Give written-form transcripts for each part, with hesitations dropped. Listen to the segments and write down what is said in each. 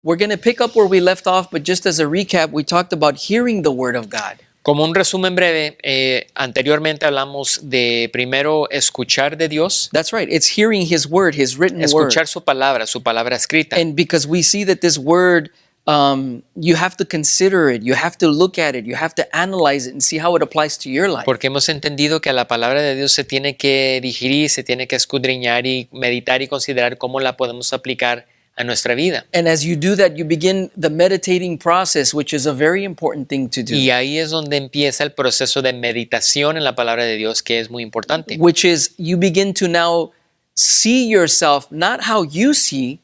We're going to pick up where we left off, but just as a recap, we talked about hearing the word of God. Como un resumen breve, anteriormente hablamos de primero escuchar de Dios, That's right. It's hearing his word, his written escuchar word. su palabra escrita. And because we see that this word, you have to consider it, you have to look at it, you have to analyze it and see how it applies to your life. Porque hemos entendido que la palabra de Dios se tiene que digerir, se tiene que escudriñar y meditar y considerar cómo la podemos aplicar a nuestra vida. And as you do that, you begin the meditating process, which is a very important thing to do. Y ahí es donde empieza el proceso de meditación en la palabra de Dios, que es muy importante. Which is you begin to now see yourself, not how you see,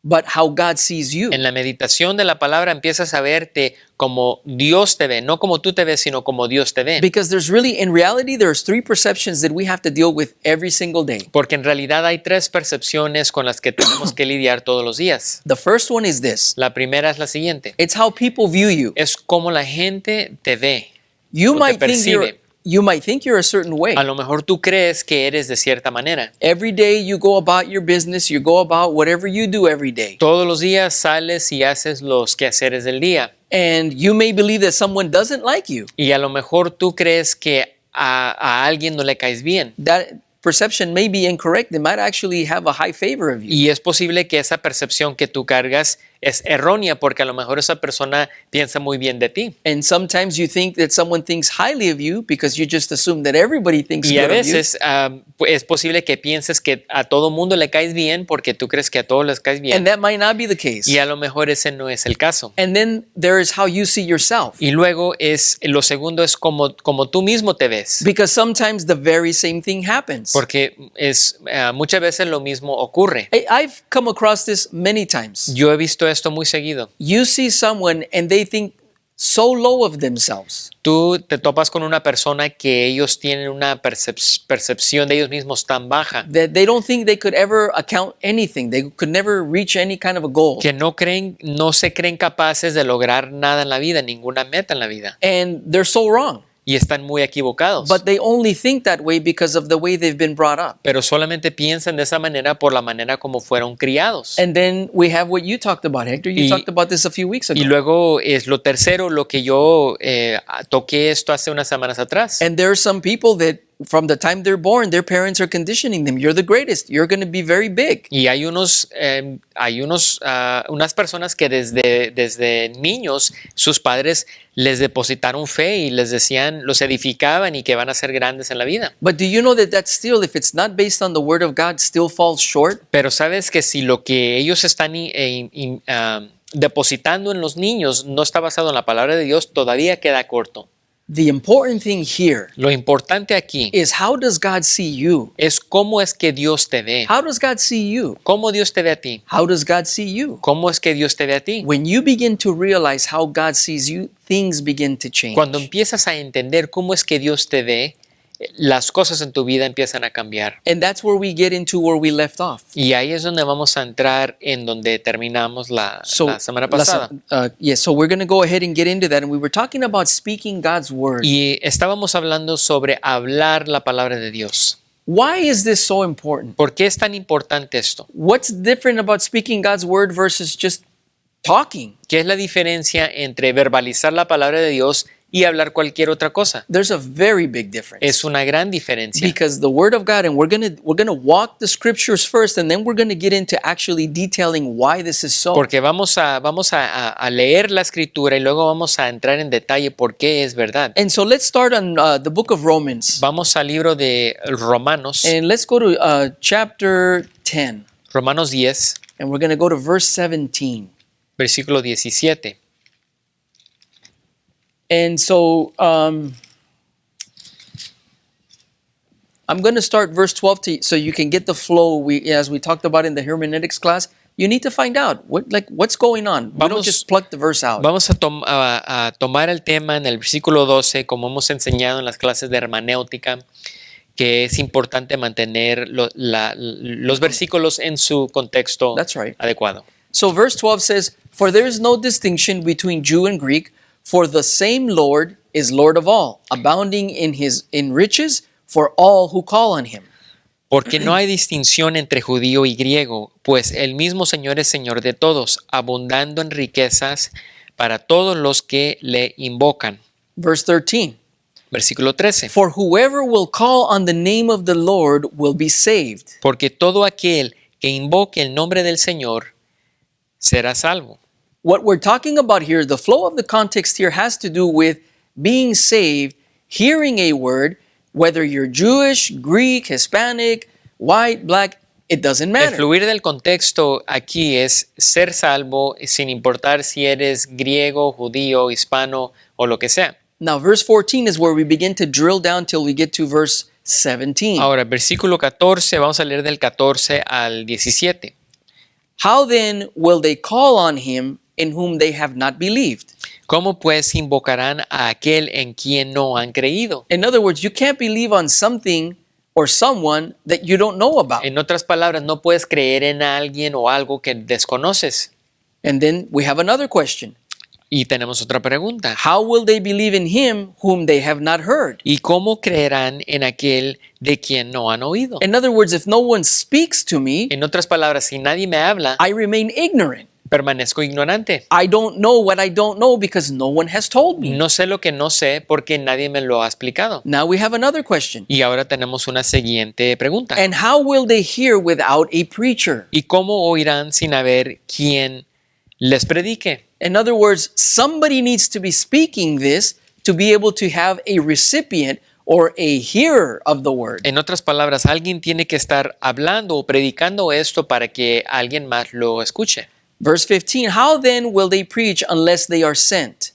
but how God sees you. En la meditación de la palabra empiezas a verte como Dios te ve, no como tú te ves, sino como Dios te ve. Because there's really, in reality, there's three perceptions that we have to deal with every single day. Porque en realidad hay tres percepciones con las que tenemos que lidiar todos los días. The first one is this. La primera es la siguiente. It's how people view you. Es como la gente te ve. You o te might percibe. you might think you're a certain way. A lo mejor tú crees que eres de cierta manera. Every day you go about your business, you go about whatever you do every day. Todos los días sales y haces los quehaceres del día. And you may believe that someone doesn't like you. Y a lo mejor tú crees que a alguien no le caes bien. That perception may be incorrect. They might actually have a high favor of you. Y es posible que esa percepción que tú cargas es errónea porque a lo mejor esa persona piensa muy bien de ti. And sometimes you think that someone thinks highly of you because you just assume that everybody thinks Y a good of you. veces es posible que pienses que a todo mundo le caes bien porque tú crees que a todos les caes bien. And that might not be the case. Y a lo mejor ese no es el caso. And then there is how you see yourself. Y luego lo segundo es como tú mismo te ves. Because sometimes the very same thing happens. Porque muchas veces lo mismo ocurre. I've come across this many times. Yo he visto esto muy seguido. You see someone and they think so low of themselves. Tú te topas con una persona que ellos tienen una percepción de ellos mismos tan baja That they don't think they could ever account anything. They could never reach any kind of a goal. que no se creen capaces de lograr nada en la vida, ninguna meta en la vida. And they're so wrong. Y están muy equivocados. But they only think that way because of the way they've been brought up. Pero solamente piensan de esa manera por la manera como fueron criados. And then we have what you talked about, Hector. You talked about this a few weeks ago. Y luego es lo tercero, lo que yo toqué esto hace unas semanas atrás. And there are some people that from the time they're born, their parents are conditioning them. You're the greatest. You're going to be very big. Y hay unas personas que desde niños sus padres les depositaron fe y les decían, los edificaban y que van a ser grandes en la vida. But do you know that still, if it's not based on the word of God, still falls short? Pero sabes que si lo que ellos están depositando en los niños no está basado en la palabra de Dios, todavía queda corto. The important thing here Lo importante aquí is how does God see you? es cómo es que Dios te ve. How does God see you? ¿Cómo Dios te ve a ti? How does God see you? ¿Cómo es que Dios te ve a ti? When you begin to realize how God sees you, things begin to change. Cuando empiezas a entender cómo es que Dios te ve, las cosas en tu vida empiezan a cambiar. And that's where we get into where we left off. Y ahí es donde vamos a entrar en donde terminamos la semana pasada. So we're going to go ahead and get into that. And we were talking about speaking God's word. Y estábamos hablando sobre hablar la palabra de Dios. Why is this so important? ¿Por qué es tan importante esto? What's different about speaking God's word versus just talking? ¿Qué es la diferencia entre verbalizar la palabra de Dios y hablar cualquier otra cosa? There's a very big difference. Es una gran diferencia. Because the word of God, and we're gonna walk the scriptures first, and then we're gonna get into actually detailing why this is so. Porque vamos a leer la escritura y luego vamos a entrar en detalle por qué es verdad. And so let's start on the book of Romans. Vamos al libro de Romanos, And let's go to chapter 10. Romanos 10, And we're gonna go to verse 17. versículo 17. And so I'm going to start verse 12 so you can get the flow. As we talked about in the hermeneutics class, you need to find out what's going on. We don't just pluck the verse out. Vamos a tomar el tema en el versículo 12, como hemos enseñado en las clases de hermenéutica, que es importante mantener los versículos en su contexto That's right. adecuado. So verse 12 says, "For there is no distinction between Jew and Greek, for the same Lord is Lord of all, abounding in riches for all who call on him." Porque no hay distinción entre judío y griego, pues el mismo Señor es Señor de todos, abundando en riquezas para todos los que le invocan. Verse 13. Versículo 13. For whoever will call on the name of the Lord will be saved. Porque todo aquel que invoque el nombre del Señor será salvo. What we're talking about here, the flow of the context here has to do with being saved, hearing a word, whether you're Jewish, Greek, Hispanic, white, black, it doesn't El matter. fluir del contexto aquí es ser salvo sin importar si eres griego, judío, hispano o lo que sea. Now, verse 14 is where we begin to drill down till we get to verse 17. Ahora, versículo 14, vamos a leer del 14 al 17. How then will they call on him in whom they have not believed? ¿Cómo pues invocarán a aquel en quien no han creído? In other words, you can't believe on something or someone that you don't know about. En otras palabras, no puedes creer en alguien o algo que desconoces. And then we have another question. Y tenemos otra pregunta. How will they believe in him whom they have not heard? ¿Y cómo creerán en aquel de quien no han oído? In other words, if no one speaks to me, En otras palabras, si nadie me habla, I remain ignorant. permanezco ignorante. I don't know what I don't know because no one has told me. No sé lo que no sé porque nadie me lo ha explicado. Now we have another question. Y ahora tenemos una siguiente pregunta. And how will they hear without a preacher? ¿Y cómo oirán sin haber quien les predique? In other words, somebody needs to be speaking this to be able to have a recipient or a hearer of the word. En otras palabras, alguien tiene que estar hablando o predicando esto para que alguien más lo escuche. Verse 15, how then will they preach unless they are sent?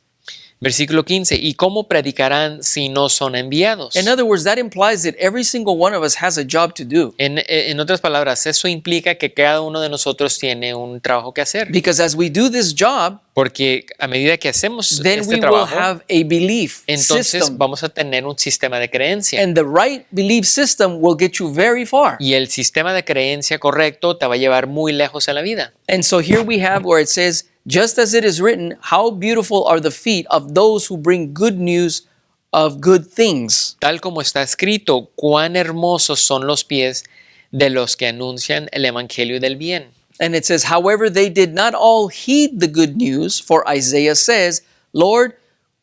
Versículo 15. ¿Y cómo predicarán si no son enviados? In other words, that implies that every single one of us has a job to do. En otras palabras, eso implica que cada uno de nosotros tiene un trabajo que hacer. Because as we do this job, Porque a medida que hacemos then este we will trabajo, have a belief entonces system. vamos a tener un sistema de creencia. And the right belief system will get you very far. Y el sistema de creencia correcto te va a llevar muy lejos en la vida. And so here we have where it says, just as it is written, how beautiful are the feet of those who bring good news of good things. Tal como está escrito, cuán hermosos son los pies de los que anuncian el evangelio del bien. And it says, however, they did not all heed the good news, for Isaiah says, Lord,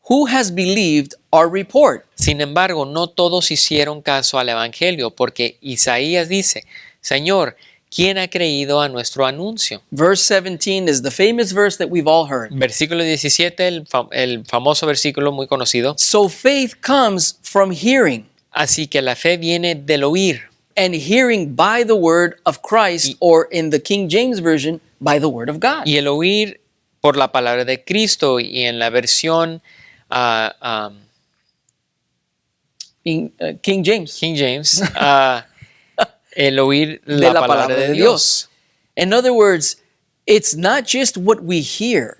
who has believed our report? Sin embargo, no todos hicieron caso al evangelio, porque Isaías dice, Señor, ¿quién ha creído a nuestro anuncio? Verse 17 is the famous verse that we've all heard. Versículo 17, el famoso versículo muy conocido. So faith comes from hearing, Así que la fe viene del oír, and hearing by the word of Christ, or in the King James Version, by the word of God. y el oír por la palabra de Cristo, y en la versión In King James. King James, el oír De la palabra de Dios. In other words, it's not just what we hear,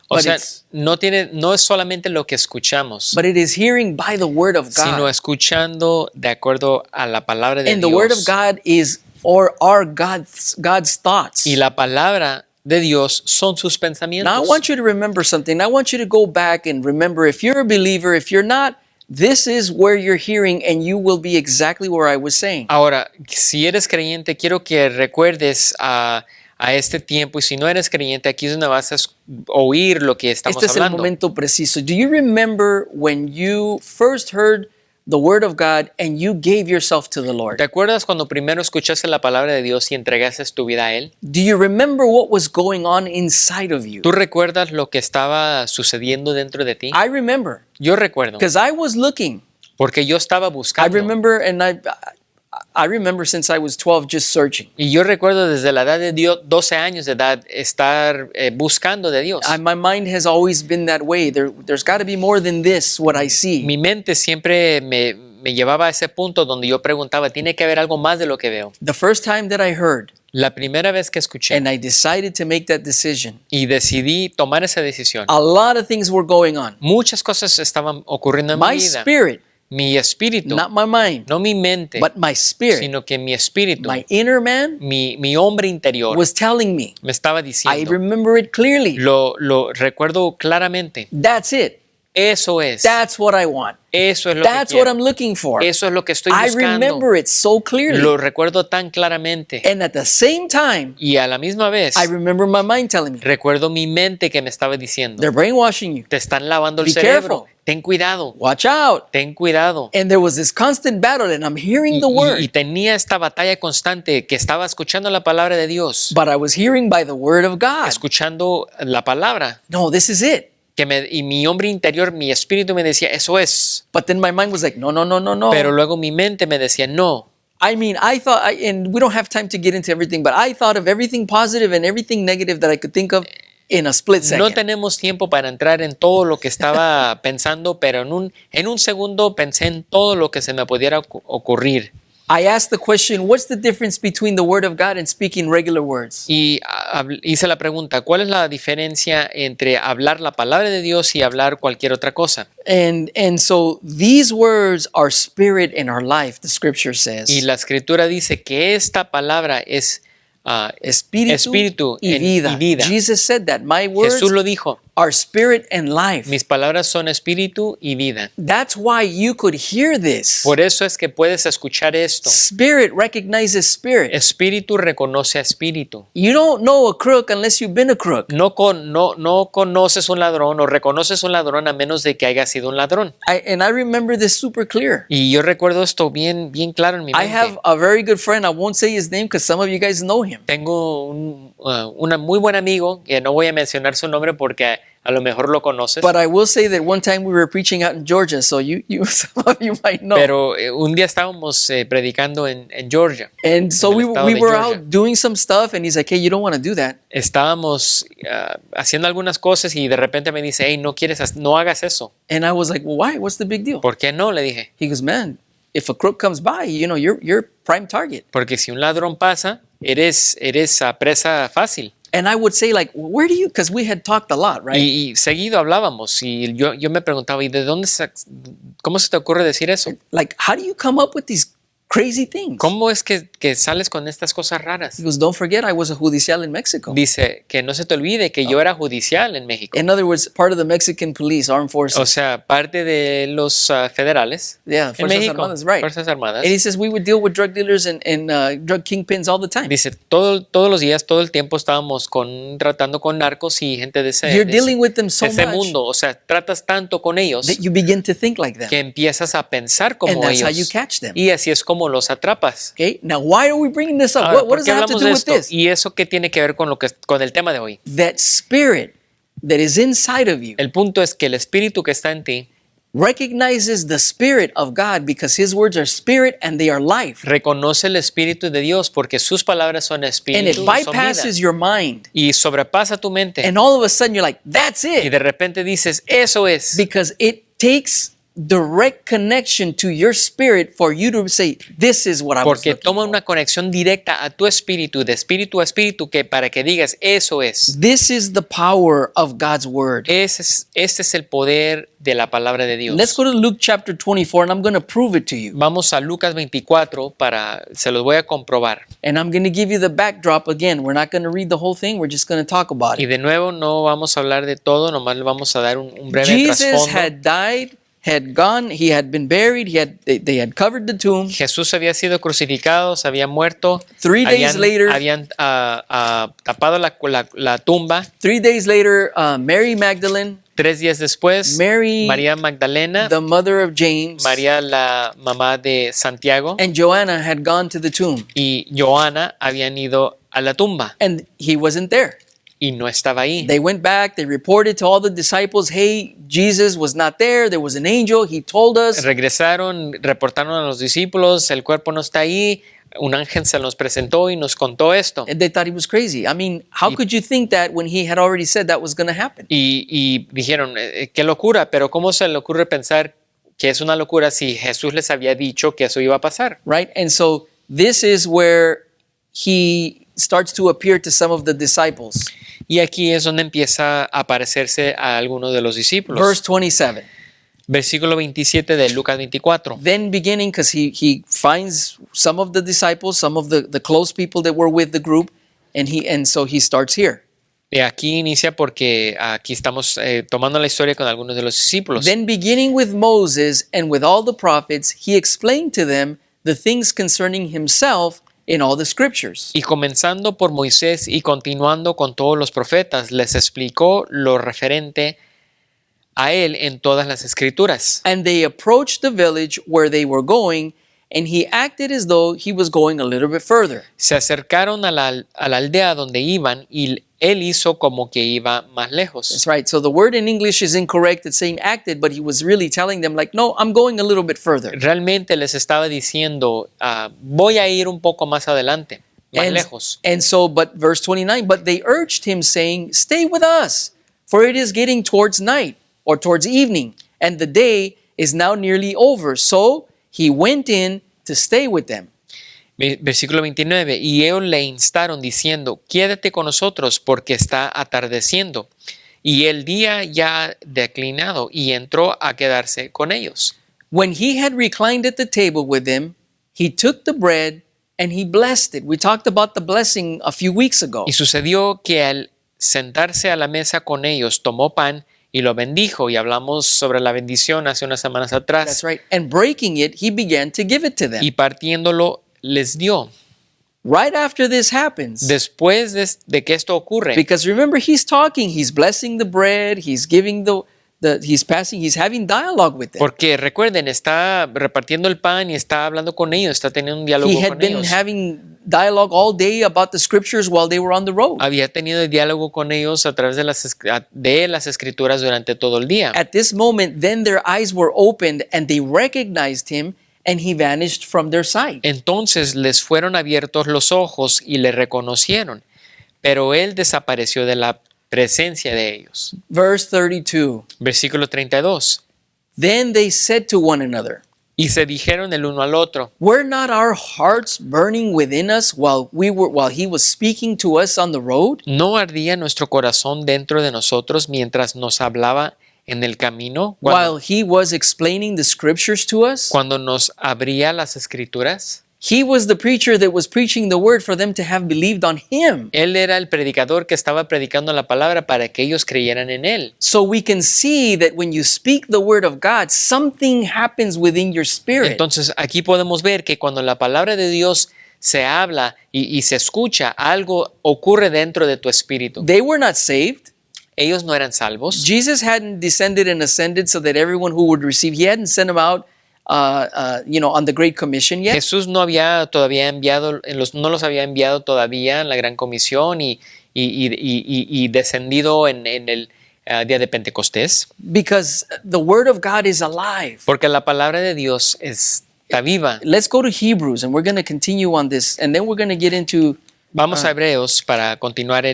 O but, sea, it's, no es solamente lo que escuchamos, but it is hearing by the word of sino God. escuchando de acuerdo a la palabra de And the Dios. word of God is, or are God's thoughts. Y la palabra de Dios son sus pensamientos. Now I want you to remember something. I want you to go back and remember, if you're a believer, if you're not, this is where you're hearing, and you will be exactly where I was saying. Ahora, si eres creyente, quiero que recuerdes a este tiempo, y si no eres creyente, aquí es donde vas a oír lo que estamos Este es el hablando. momento preciso. Do you remember when you first heard the word of God and you gave yourself to the Lord? ¿Te acuerdas cuando primero escuchaste la palabra de Dios y entregaste tu vida a Él? Do you remember what was going on inside of you? ¿Tú recuerdas lo que estaba sucediendo dentro de ti? I remember, Yo recuerdo, because I was looking. porque yo estaba I buscando. remember, and I remember since I was 12 just searching. Y yo recuerdo desde la edad de 12 años de edad estar buscando de Dios. My mind has always been that way. There's got to be more than this, what I see. Mi mente siempre me llevaba a ese punto donde yo preguntaba, ¿tiene que haber algo más de lo que veo? The first time that I heard La primera vez que escuché and I decided to make that decision, y decidí tomar esa decisión, a lot of things were going on. muchas cosas estaban ocurriendo en mi My vida. spirit, Mi espíritu, not my mind, no mi mente, but my spirit, sino que mi espíritu, my inner man mi hombre interior was telling me. me estaba I diciendo, remember it clearly. lo recuerdo claramente, That's it. eso es, That's what I want. Eso es lo que That's what quiero. I'm looking for. Eso es lo que estoy I buscando. remember it so clearly. Lo recuerdo tan claramente. And at the same time, Y a la misma vez, I remember my mind telling me, recuerdo mi mente que me estaba diciendo, they're brainwashing you. te están lavando el Be cerebro. careful. Ten cuidado. Watch out. Ten cuidado. And there was this constant battle, and I'm hearing the Y word, tenía esta batalla constante que estaba escuchando la palabra de Dios, but I was hearing by the word of God. escuchando la palabra, No, this is it. y mi hombre interior, mi espíritu me decía, eso es. But then my mind was like, no, no, no, no, no. Pero luego mi mente me decía, no. I mean, and we don't have time to get into everything, but I thought of everything positive and everything negative that I could think of in a split second. No tenemos tiempo para entrar en todo lo que estaba pensando, pero en un segundo pensé en todo lo que se me pudiera ocurrir. I asked the question, what's the difference between the word of God and speaking regular words? Y hice la pregunta, ¿cuál es la diferencia entre hablar la palabra de Dios y hablar cualquier otra cosa? And so these words are spirit in our life, the scripture says. Y la escritura dice que esta palabra es espíritu y vida. Jesus said that. My words Jesús lo dijo. are spirit and life. Mis palabras son espíritu y vida. That's why you could hear this. Por eso es que puedes escuchar esto. Spirit recognizes spirit. Espíritu reconoce a espíritu. You don't know a crook unless you've been a crook. No conoces un ladrón o reconoces un ladrón a menos de que haya sido un ladrón. And I remember this super clear. Y yo recuerdo esto bien claro en mi I mente. have a very good friend. I won't say his name because some of you guys know him. Tengo un muy buen amigo, que no voy a mencionar su nombre porque a lo mejor lo conoces. But I will say that one time we were preaching out in Georgia, so you some of you might know. Pero un día estábamos predicando en Georgia. And so en el we estado de were Georgia. out doing some stuff, and he's like, hey, you don't want to do that. Estábamos haciendo algunas cosas y de repente me dice, hey, no hagas eso. And I was like, well, why? What's the big deal? ¿Por qué no? Le dije. He goes, man, if a crook comes by, you're prime target. Porque si un ladrón pasa, eres presa fácil. And I would say, like, where do you? Because we had talked a lot, right? Y seguido hablábamos y yo me preguntaba, ¿y de dónde cómo se te ocurre decir eso? Like, how do you come up with these crazy things? ¿Cómo es que sales con estas cosas raras? He goes, don't forget, I was a judicial in Mexico. Dice que no se te olvide que yo era judicial en México. In other words, part of the Mexican police, armed forces. O sea, parte de los federales Yeah, en Fuerzas México, Armadas, right. Fuerzas Armadas. And he says we would deal with drug dealers and drug kingpins all the time. Dice, todos los días, todo el tiempo estábamos tratando con narcos y gente de You're dealing with them so ese much mundo. O sea, tratas tanto con ellos that you begin to think like them. que empiezas a pensar como And that's how you ellos. catch them. Y así es como los atrapas. Okay, now why are we bringing this up? Ahora, What ¿por does qué that have to hablamos do de with esto? this? ¿Y eso qué tiene que ver con el tema de hoy? That spirit that is inside of you El punto es que el espíritu que está en ti recognizes the spirit of God because his words are spirit and they are life. reconoce el espíritu de Dios porque sus palabras son And espíritu, it son vida. bypasses your mind. Y sobrepasa tu mente. And all of a sudden you're like, that's Y it. de repente dices, eso es. Because it takes direct connection to your spirit for you to say, this is what I was Porque looking toma for. una conexión directa a tu espíritu, de espíritu a espíritu, que para que digas, eso es. This is the power of God's word. Este es el poder de la palabra de Dios. Let's go to Luke chapter 24 and I'm going to prove it to you. Vamos a Lucas 24 se los voy a comprobar. And I'm going to give you the backdrop again. We're not going to read the whole thing. We're just going to talk about Y it. de nuevo no vamos a hablar de todo, nomás le vamos a dar un breve Jesus trasfondo. had died, had gone, he had been buried, they had covered the tomb. Jesús había sido crucificado, se había muerto. 3 days later- Habían tapado la tumba. 3 days later, Mary Magdalene, 3 días después, Mary, María Magdalena, the mother of James, María la mamá de Santiago and Joanna had gone to the tomb. y Joana habían ido a la tumba And he wasn't there. y no estaba ahí. They went back, they reported to all the disciples, hey, Jesus was not there. There was an angel. He told us. Regresaron, reportaron a los discípulos, el cuerpo no está ahí, un ángel se nos presentó y nos contó esto. And they thought he was crazy. I mean, how could you think that when he had already said that was going to happen? Y dijeron, qué locura, pero ¿cómo se le ocurre pensar que es una locura si Jesús les había dicho que eso iba a pasar? Right? And so this is where he starts to appear to some of the disciples. Y aquí es donde empieza a aparecerse a algunos de los discípulos. Verse 27. Versículo 27 de Lucas 24. Then beginning, because he finds some of the disciples, some of the close people that were with the group, and so he starts here. Aquí inicia porque aquí estamos tomando la historia con algunos de los discípulos. Then beginning with Moses and with all the prophets, he explained to them the things concerning himself in all the scriptures. Y comenzando por Moisés y continuando con todos los profetas, les explicó lo referente a él en todas las escrituras. And they approached the village where they were going, and he acted as though he was going a little bit further. Se acercaron a la aldea donde iban y él hizo como que iba más lejos. That's right. So the word in English is incorrect. It's saying acted, but he was really telling them like, no, I'm going a little bit further. Realmente les estaba diciendo, voy a ir un poco más adelante, más lejos. And so, but verse 29, but they urged him saying, stay with us, for it is getting towards night or towards evening, and the day is now nearly over. So he went in to stay with them. Versículo 29, y ellos le instaron diciendo, quédate con nosotros porque está atardeciendo. Y el día ya declinado, y entró a quedarse con ellos. When he had reclined at the table with them, he took the bread and he blessed it. We talked about the blessing a few weeks ago. Y sucedió que al sentarse a la mesa con ellos, tomó pan y lo bendijo. Y hablamos sobre la bendición hace unas semanas atrás. That's right. And breaking it, he began to give it to them. Y partiéndolo, les dio. Right after this happens, Después de que esto ocurre, because remember, he's talking, he's blessing the bread, he's giving he's having dialogue with them. porque recuerden, está repartiendo el pan y está hablando con ellos, está teniendo un diálogo He had con been ellos. having dialogue all day about the scriptures while they were on the road. Había tenido diálogo con ellos a través de las escrituras durante todo el día. At this moment, then their eyes were opened and they recognized him, and he vanished from their sight. Entonces les fueron abiertos los ojos y le reconocieron, pero él desapareció de la presencia de ellos. Verse 32. Versículo 32. Then they said to one another, Y se dijeron el uno al otro, were not our hearts burning within us while he was speaking to us on the road? ¿no ardía nuestro corazón dentro de nosotros mientras nos hablaba en el camino? While he was explaining the scriptures to us? Cuando nos abría las escrituras. He was the preacher that was preaching the word for them to have believed on him. Él era el predicador que estaba predicando la palabra para que ellos creyeran en él. So we can see that when you speak the word of God, something happens within your spirit. Entonces aquí podemos ver que cuando la palabra de Dios se habla y se escucha, algo ocurre dentro de tu espíritu. They were not saved. Ellos no eran salvos. Jesus hadn't descended and ascended so that everyone who would receive, he hadn't sent them out on the Great Commission yet. Jesús no había todavía enviado, no los había enviado todavía en la Gran Comisión y descendido en el día de Pentecostés. Because the word of God is alive. Porque la palabra de Dios está viva. Let's go to Hebrews and we're going to continue on this, and then we're going to get into Vamos a Hebreos para continuar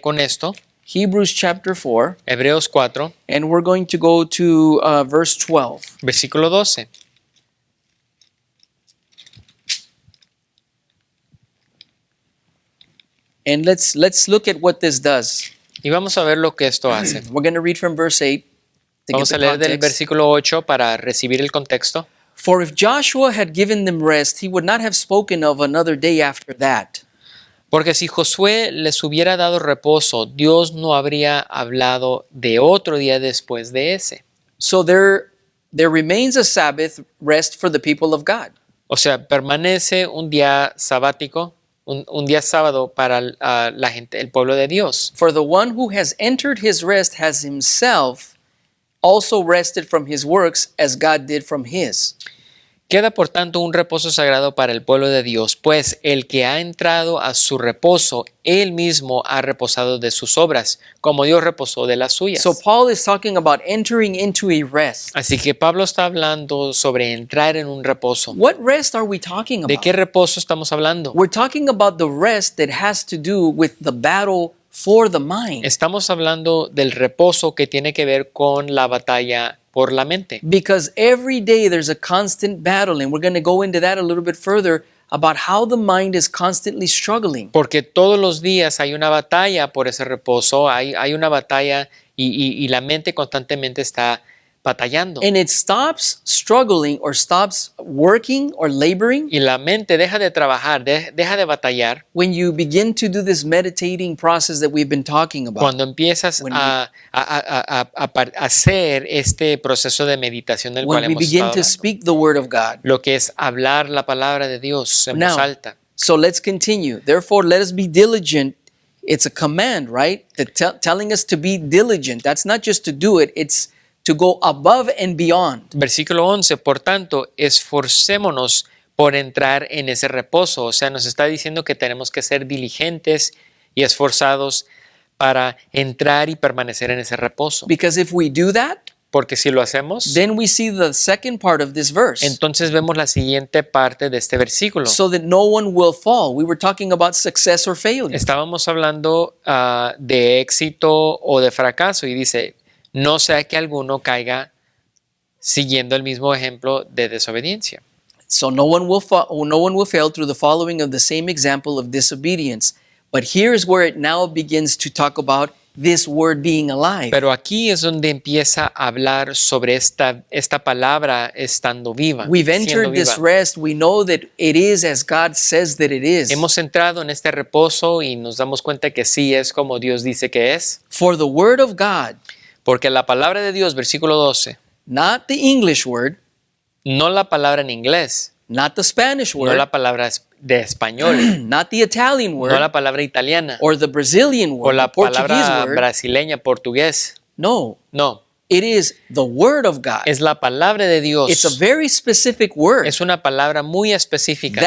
con esto. Hebrews chapter 4, Hebreos 4, and we're going to go to verse 12. versículo 12. And let's look at what this does. Y vamos a ver lo que esto hace. We're going to read from verse 8 to Vamos get a the leer del context. versículo 8 para recibir el contexto. For if Joshua had given them rest, he would not have spoken of another day after that. Porque si Josué les hubiera dado reposo, Dios no habría hablado de otro día después de ese. So there remains a Sabbath rest for the people of God. O sea, permanece un día sabático, un día sábado para la gente, el pueblo de Dios. For the one who has entered his rest has himself also rested from his works as God did from his. Queda por tanto un reposo sagrado para el pueblo de Dios, pues el que ha entrado a su reposo, él mismo ha reposado de sus obras, como Dios reposó de las suyas. So Paul is talking about entering into a rest. Así que Pablo está hablando sobre entrar en un reposo. What rest are we talking ¿De about? qué reposo estamos hablando? We're talking about the rest that has to do with the battle for the mind. Estamos hablando del reposo que tiene que ver con la batalla por la mente. Because every day there's a constant battle, and we're going to go into that a little bit further about how the mind is constantly struggling. Porque todos los días hay una batalla por ese reposo, hay una batalla y la mente constantemente está batallando. And it stops struggling or stops working or laboring Y la mente deja de trabajar, deja de batallar when you begin to do this meditating process that we've been talking about. cuando empiezas When a hacer este proceso de meditación del cual When we hemos begin estado to hablando. speak the word of God. Lo que es hablar la palabra de Dios en voz Now, alta. so let's continue. Therefore, let us be diligent. It's a command, right? Telling us to be diligent. That's not just to do it, it's to go above and beyond. Versículo 11, por tanto, esforcémonos por entrar en ese reposo. O sea, nos está diciendo que tenemos que ser diligentes y esforzados para entrar y permanecer en ese reposo. Because if we do that, Porque si lo hacemos, then we see the second part of this verse. entonces vemos la siguiente parte de este versículo. So that no one will fall. We were talking about success or failure. Estábamos hablando de éxito o de fracaso y dice, no sea que alguno caiga siguiendo el mismo ejemplo de desobediencia. So no one will fail through the following of the same example of disobedience. But here is where it now begins to talk about this word being alive. Pero aquí es donde empieza a hablar sobre esta palabra estando viva. We've siendo entered this viva. rest. We know that it is as God says that it is. Hemos entrado en este reposo y nos damos cuenta que sí es como Dios dice que es. For the word of God, Porque la palabra de Dios, versículo 12, not the English word, no la palabra en inglés, not the Spanish no word, la palabra de español, not the Italian no word, la palabra italiana, or the Brazilian o word, the la Portuguese palabra word. brasileña, portugués. No, No, it is the word of God. es la palabra de It's a Dios. very specific word. Es una palabra muy específica.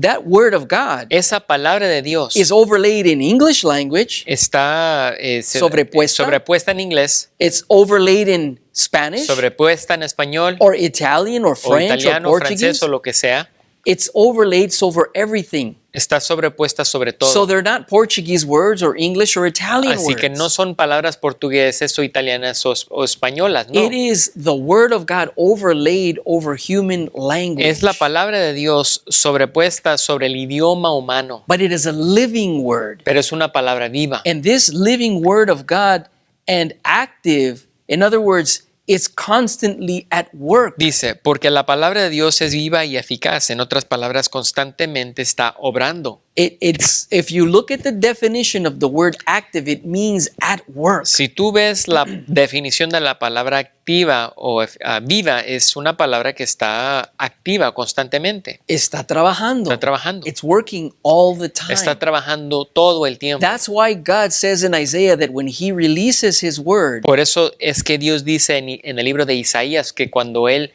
That word of God Esa palabra de Dios is overlaid in English language. está sobrepuesta en inglés, It's overlaid in Spanish sobrepuesta en español or Italian or o French or italiano, Portuguese. francés o lo que sea. It's overlaid over everything. Está sobrepuesta sobre So todo. they're not Portuguese words or English or Italian Así que no words. son palabras portuguesas o italianas o españolas, no. It is the word of God overlaid over human language. Es la palabra de Dios sobrepuesta sobre el idioma humano, But it is a living word. pero es una palabra viva. And this living word of God and active, in other words, it's constantly at work. Dice, porque la palabra de Dios es viva y eficaz. En otras palabras, constantemente está obrando. It's if you look at the definition of the word active, it means at work. Si tú ves la definición de la palabra activa o viva, es una palabra que está activa constantemente. Está trabajando. Está trabajando. It's working all the time. Está trabajando todo el tiempo. That's why God says in Isaiah that when he releases his word, Por eso es que Dios dice en el libro de Isaías que cuando Él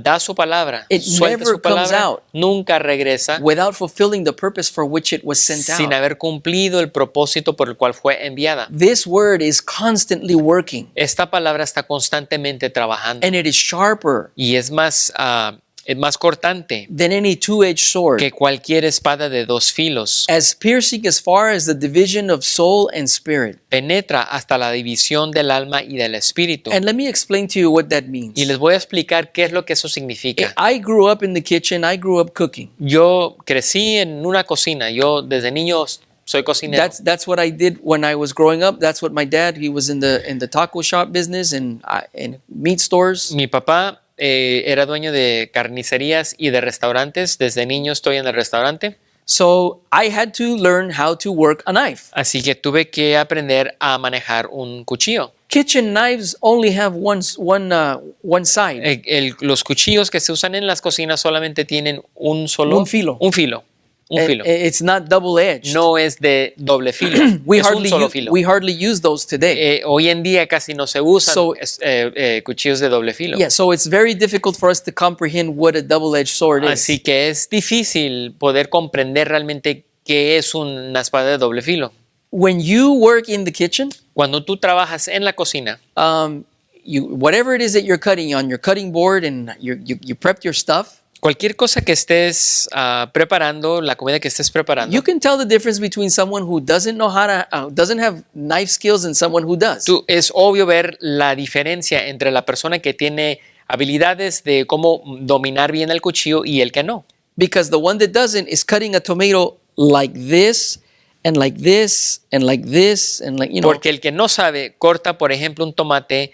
da su palabra, It suelta never su palabra, comes out nunca regresa without fulfilling the purpose for which it was sent sin out. haber cumplido el propósito por el cual fue enviada. This word is constantly working, Esta palabra está constantemente trabajando and it is sharper y es más cortante than any two-edged sword, que cualquier espada de dos filos. as piercing as far as the division of soul and spirit. Penetra hasta la división del alma y del espíritu. And let me explain to you what that means. Y les voy a explicar qué es lo que eso significa. I grew up in the kitchen. I grew up cooking. Yo crecí en una cocina. Yo desde niño soy cocinero. That's what I did when I was growing up. That's what my dad. He was in the taco shop business and meat stores. Mi papá era dueño de carnicerías y de restaurantes. Desde niño estoy en el restaurante. So I had to learn how to work a knife. Así que tuve que aprender a manejar un cuchillo. Kitchen knives only have one side. Los cuchillos que se usan en las cocinas solamente tienen un solo... Un filo. Un filo. Un filo. It's not double-edged. No es de doble filo. we es un hardly solo use, filo. we hardly use those today. Hoy en día casi no se usan So- cuchillos de doble filo. Yeah, so it's very difficult for us to comprehend what a double-edged sword is. Así que es difícil poder comprender realmente qué es una espada de doble filo. When you work in the kitchen, Cuando tú trabajas en la cocina, whatever it is that you're cutting on your cutting board and you prepped your stuff, cualquier cosa que estés preparando, la comida que estés preparando, you can tell the difference between someone who doesn't know how to, doesn't have knife skills and someone who does. es obvio ver la diferencia entre la persona que tiene habilidades de cómo dominar bien el cuchillo y el que no. Because the one that doesn't is cutting a tomato like this and like this and like this and like, you know. Porque el que no sabe corta, por ejemplo, un tomate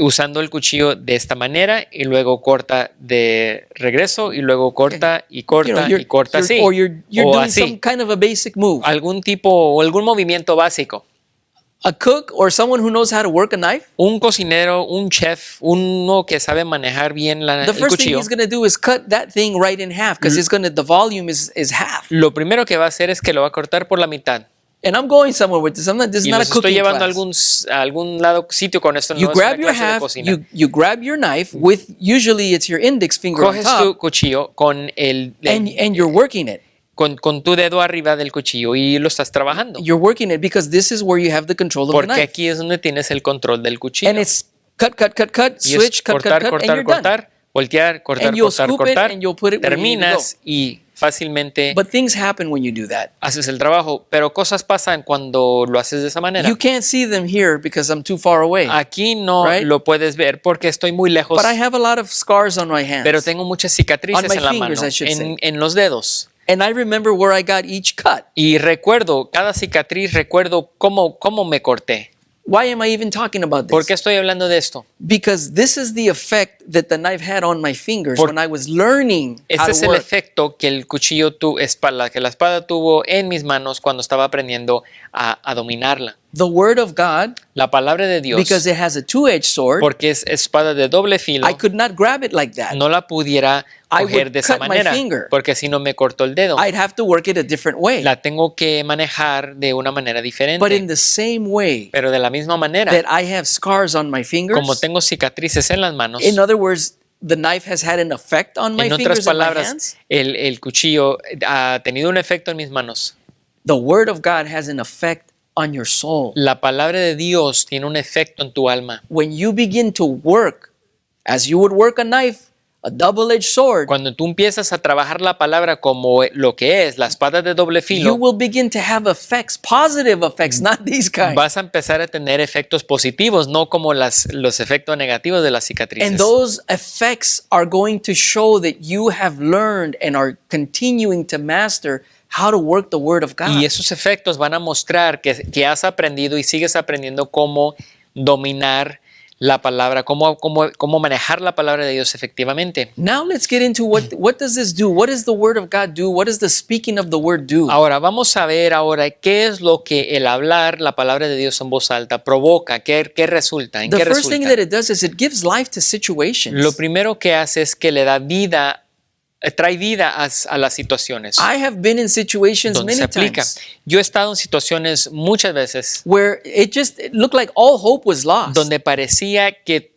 usando el cuchillo de esta manera y luego corta de regreso y luego corta y corta y corta así. Or you're O doing así. some kind of a basic move. Algún tipo o algún movimiento básico. A cook or someone who knows how to work a knife, Un cocinero, un chef, uno que sabe manejar bien the el first thing cuchillo, he's going to do is cut that thing right in half because the volume is half. lo primero que va a hacer es que lo va a cortar por la mitad. And I'm going somewhere with this. This is Y not a los estoy cooking llevando class. a algún lado, sitio con esto. You No es una grab your clase de half, cocina. you grab your knife with, usually it's your index finger on Coges top, tu cuchillo con and you're working it. con tu dedo arriba del cuchillo y lo estás trabajando. You're working it because this is where you have the control of the Porque knife. aquí es donde tienes el control del cuchillo. And it's cut, cut, cut, cut, Y es switch, cut, cortar, cut, cut, cortar, and you're done. cortar, voltear, cortar, And you'll cortar, scoop it cortar. and you'll put it where you need to Terminas y fácilmente But things happen when you do that. haces el trabajo, pero cosas pasan cuando lo haces de esa manera. You can't see them here because I'm too far away. Aquí no Right? lo puedes ver porque estoy muy lejos, But I have a lot of scars on my hands. pero tengo muchas cicatrices On my en la fingers, mano, I should say. en los dedos. And I remember where I got each cut. Y recuerdo, cada cicatriz, recuerdo cómo me corté. Why am I even talking about ¿Por this? qué estoy hablando de esto? Because this is the effect that the knife had on my fingers Por- when I was learning how Este to es el work. efecto que el cuchillo que la espada tuvo en mis manos cuando estaba aprendiendo a dominarla. The word of God, La palabra de Dios, because it has a two-edged sword, porque es espada de doble filo, I could not grab it like that. no la pudiera I coger would de esa cut my manera, finger. porque si no me cortó el dedo. I'd have to work it a different way. La tengo que manejar de una manera But in diferente. the same way Pero de la misma manera, that I have scars on my fingers, como tengo cicatrices en las manos, in other words, the knife has had an effect on my en otras fingers and my palabras, hands, el cuchillo ha tenido un efecto en mis manos. the word of God has an effect on your soul. La palabra de Dios tiene un efecto en tu alma. When you begin to work, as you would work a knife, a double-edged sword, Cuando tú empiezas a trabajar la palabra como lo que es, la espada de doble you filo, will begin to have effects, positive effects, not these kinds. vas a empezar a tener efectos positivos, no como los efectos negativos de las cicatrices. And those effects are going to show that you have learned and are continuing to master how to work the Word of God. Y esos efectos van a mostrar que has aprendido y sigues aprendiendo cómo dominar la palabra, cómo manejar la palabra de Dios efectivamente. Now let's get into what does this do? What does the Word of God do? What does the speaking of the Word do? Ahora, vamos a ver ahora qué es lo que el hablar la palabra de Dios en voz alta provoca, qué resulta, en The qué first thing resulta. that it does is it gives life to situations. Lo primero que hace es que le da vida, trae vida a las situaciones I have been in situations donde many se aplica. times Yo he estado en situaciones muchas veces where it looked like all hope was lost. donde parecía que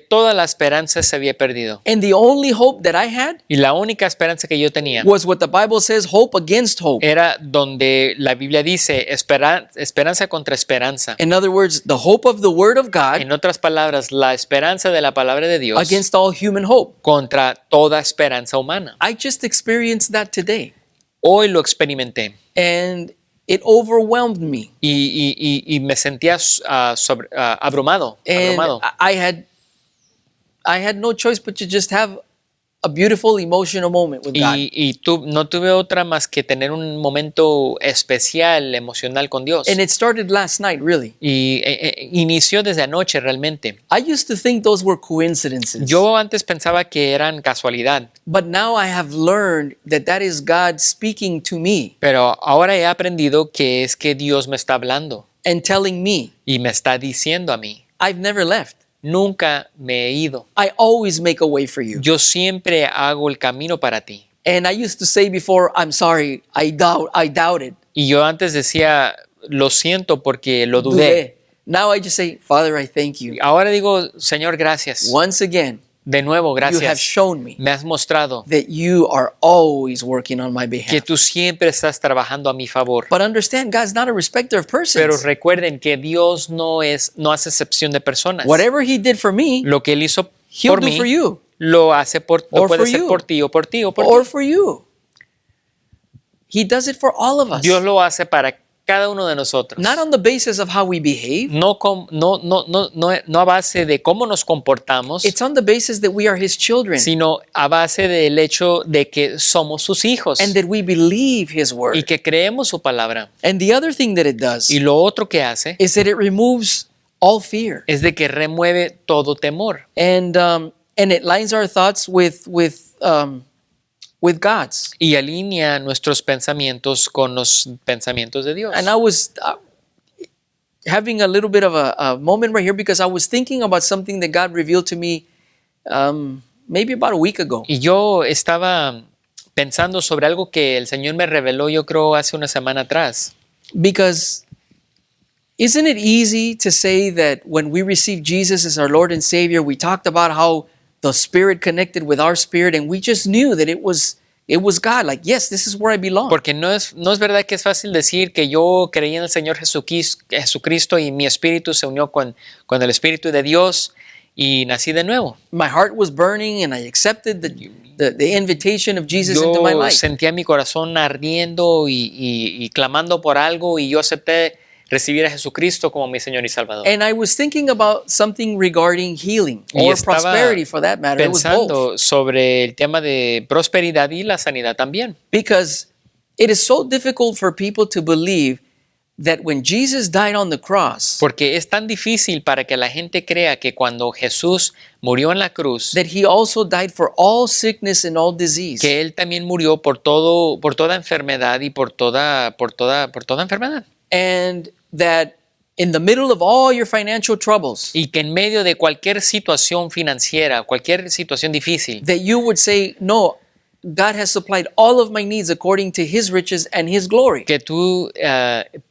toda la esperanza se había perdido. And the only hope that I had Y la única esperanza que yo tenía was what the Bible says, hope against hope. era donde la Biblia dice esperanza contra esperanza. In other words, the hope of the Word of God En otras palabras, la esperanza de la palabra de Dios against all human hope. contra toda esperanza humana. I just experienced that today, Hoy lo experimenté and it overwhelmed me. y me sentía abrumado. And I had no choice but to just have a beautiful emotional moment with God. No tuve otra más que tener un momento especial, emocional con Dios. And it started last night, really. Y inició desde anoche realmente. I used to think those were coincidences. Yo antes pensaba que eran casualidad, But now I have learned that is God speaking to me pero ahora he aprendido que es que Dios me está hablando and telling me, y me está diciendo a mí, I've never left. nunca me he ido. I always make a way for you. Yo siempre hago el camino para ti. And I used to say before, I'm sorry, I doubted. Y yo antes decía, lo siento porque lo dudé. Now I just say, Father, I thank you. Ahora digo, Señor, gracias. Once again, De nuevo, you have gracias. shown me Me has mostrado that you are always working on my que behalf. tú siempre estás trabajando a mi favor. But understand, God's not a respecter of Pero persons. recuerden que Dios no hace excepción de personas. Whatever He did for me, Lo que Él hizo He'll por do mí, for you. lo Or puede for hacer you. por ti o por ti o por Or ti. for you. He does it for all of us. Dios lo hace para cada uno de nosotros. Not on the basis of how we behave. No a base de cómo nos comportamos, It's on the basis that we are His children sino a base del hecho de que somos sus hijos and that we believe His y word. que creemos su palabra. And the other thing that it does Y lo otro que hace is that it removes all fear. es de que remueve todo temor. And it lines our thoughts with God's. Y alinea nuestros pensamientos con los pensamientos de Dios. And I was having a little bit of a moment right here because I was thinking about something that God revealed to me maybe about a week ago. Y yo estaba pensando sobre algo que el Señor me reveló, yo creo, hace una semana atrás. Because isn't it easy to say that when we received Jesus as our Lord and Savior, we talked about how the Spirit connected with our spirit and we just knew that it was God. Like, yes, this is where I belong. Porque no es verdad que es fácil decir que yo creí en el Señor Jesucristo y mi espíritu se unió con el Espíritu de Dios y nací de nuevo. My heart was burning and I accepted the invitation of Jesus into my Yo life. sentía mi corazón ardiendo y clamando por algo y yo acepté recibir a Jesucristo como mi Señor y Salvador. And I was thinking about something regarding healing Y or estaba prosperity for that matter. It was both. pensando sobre el tema de prosperidad y la sanidad también. Because it is so difficult for people to believe that when Jesus died on the cross, Porque es tan difícil para que la gente crea que cuando Jesús murió en la cruz, that he also died for all sickness and all disease. que Él también murió por toda enfermedad y por toda enfermedad. And that in the middle of all your financial troubles, Y que en medio de cualquier situación financiera, cualquier situación difícil, that you would say, no, God has supplied all of my needs according to his riches and his glory. que tú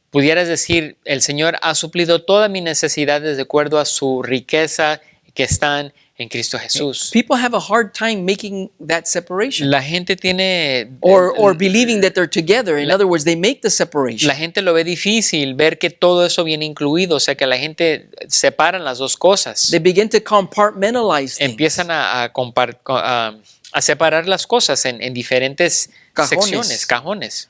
pudieras decir, el Señor ha suplido todas mis necesidades de acuerdo a su riqueza que están en Cristo Jesús. People have a hard time making that separation La gente tiene, or believing that they're together. In other words, they make the separation. la gente lo ve difícil ver que todo eso viene incluido, o sea que la gente separan las dos cosas. They begin to compartmentalize things. Empiezan a separar las cosas en diferentes Cajones. secciones, cajones.